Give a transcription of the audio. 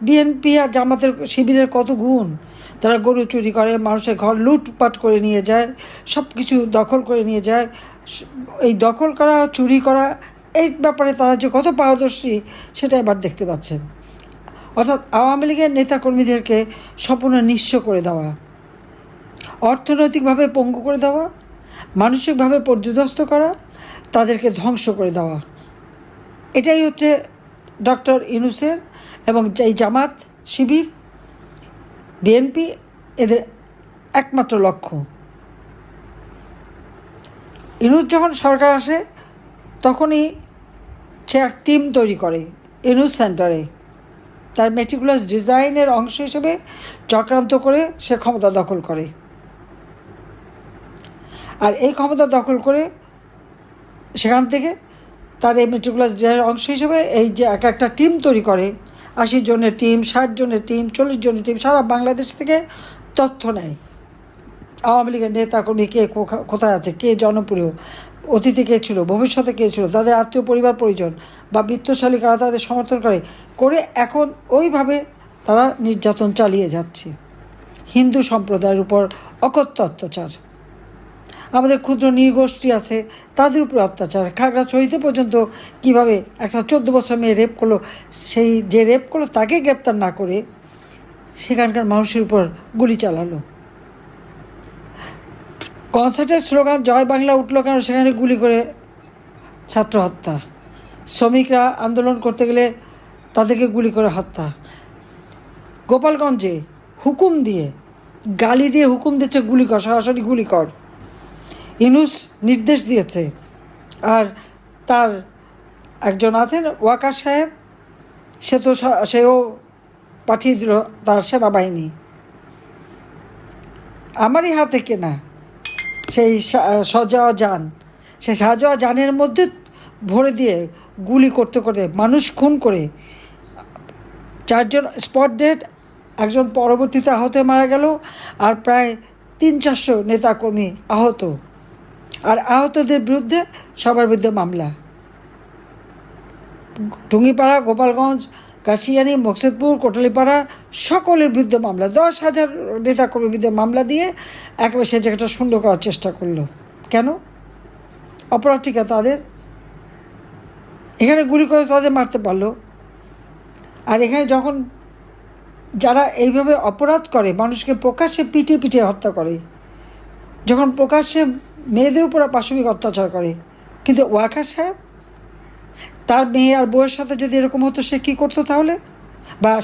BNP আর জামাতের শিবিরের কত গুণ। তারা গরু চুরি করে, মানুষের ঘর লুটপাট করে নিয়ে যায়, সব কিছু দখল করে নিয়ে যায়। এই দখল করা, চুরি করা, এই ব্যাপারে তারা যে কত পারদর্শী সেটা এবার দেখতে পাচ্ছেন। অর্থাৎ আওয়ামী লীগের নেতাকর্মীদেরকে সম্পূর্ণ নিঃস্ব করে দেওয়া, অর্থনৈতিকভাবে পঙ্গু করে দেওয়া, মানসিকভাবে পর্যদস্ত করা, তাদেরকে ধ্বংস করে দেওয়া, এটাই হচ্ছে ডক্টর ইউনূসের এবং এই জামাত, শিবির, বিএনপি এদের একমাত্র লক্ষ্য। ইউনূস যখন সরকার আসে তখনই সে এক টিম তৈরি করে ইউনূস সেন্টারে, তার মেটিকুলাস ডিজাইনের অংশ হিসেবে চক্রান্ত করে সে ক্ষমতা দখল করে। আর এই ক্ষমতা দখল করে সেখান থেকে তার এই মেটিকুলাস ডিজাইনের অংশ হিসেবে এই যে এক একটা টিম তৈরি করে, 80 জনের টিম, 60 জনের টিম, 40 জনের টিম, সারা বাংলাদেশ থেকে তথ্য নেয় আওয়ামী লীগের নেতাকর্মী কে কোথায় আছে, কে জনপ্রিয়, অতীতে কে ছিল, ভবিষ্যতে কে ছিল, তাদের আত্মীয় পরিবার পরিজন বা বিত্তশালী কারা তাদের সমর্থন করে এখন ওইভাবে তারা নির্যাতন চালিয়ে যাচ্ছে। হিন্দু সম্প্রদায়ের উপর অকথ্য অত্যাচার, আমাদের ক্ষুদ্র নৃগোষ্ঠী আছে তাদের উপর অত্যাচার। খাগড়াছড়িতে পর্যন্ত কিভাবে একটা 14 বছর মেয়ে রেপ করলো, সেই যে রেপ করলো তাকে গ্রেপ্তার না করে সেখানকার মানুষের উপর গুলি চালালো। কনসার্টের স্লোগান জয় বাংলা উঠলো কেন, সেখানে গুলি করে ছাত্র হত্যা। শ্রমিকরা আন্দোলন করতে গেলে তাদেরকে গুলি করে হত্যা। গোপালগঞ্জে হুকুম দিয়ে, গালি দিয়ে হুকুম দিচ্ছে গুলি কর, সরাসরি গুলি কর। ইউনূস নির্দেশ দিয়েছে। আর তার একজন আছেন ওয়াকার সাহেব, সেও পাঠিয়ে দিল তার সেনাবাহিনী। আমারই হাতে কেনা সেই সাজোয়া যান, সেই সাজোয়া যানের মধ্যে ভরে দিয়ে গুলি করতে করতে মানুষ খুন করে 4 জন স্পট ডেড, একজন পরবর্তীতে আহত মারা গেল, আর প্রায় 300-400 নেতাকর্মী আহত। আর আহতদের বিরুদ্ধে সবার বিরুদ্ধে মামলা। টুঙ্গিপাড়া, গোপালগঞ্জ, কাশিয়ানী, মকসুদপুর, কোটালীপাড়া সকলের বিরুদ্ধে মামলা। 10,000 নেতাকর্মীর বিরুদ্ধে মামলা দিয়ে একেবারে সে জায়গাটা শূন্য করার চেষ্টা করলো। কেন? অপরাধটিকা তাদের। এখানে গুলি করে তাদের মারতে পারলো। আর এখানে যখন যারা এইভাবে অপরাধ করে, মানুষকে প্রকাশ্যে পিটিয়ে পিটিয়ে হত্যা করে, যখন প্রকাশ্যে মেয়েদের উপর পাশবিক অত্যাচার করে, কিন্তু ওয়াকার সাহেব তার মেয়ে আর বউয়ের সাথে যদি এরকম হতো সে কী করতো তাহলে? বা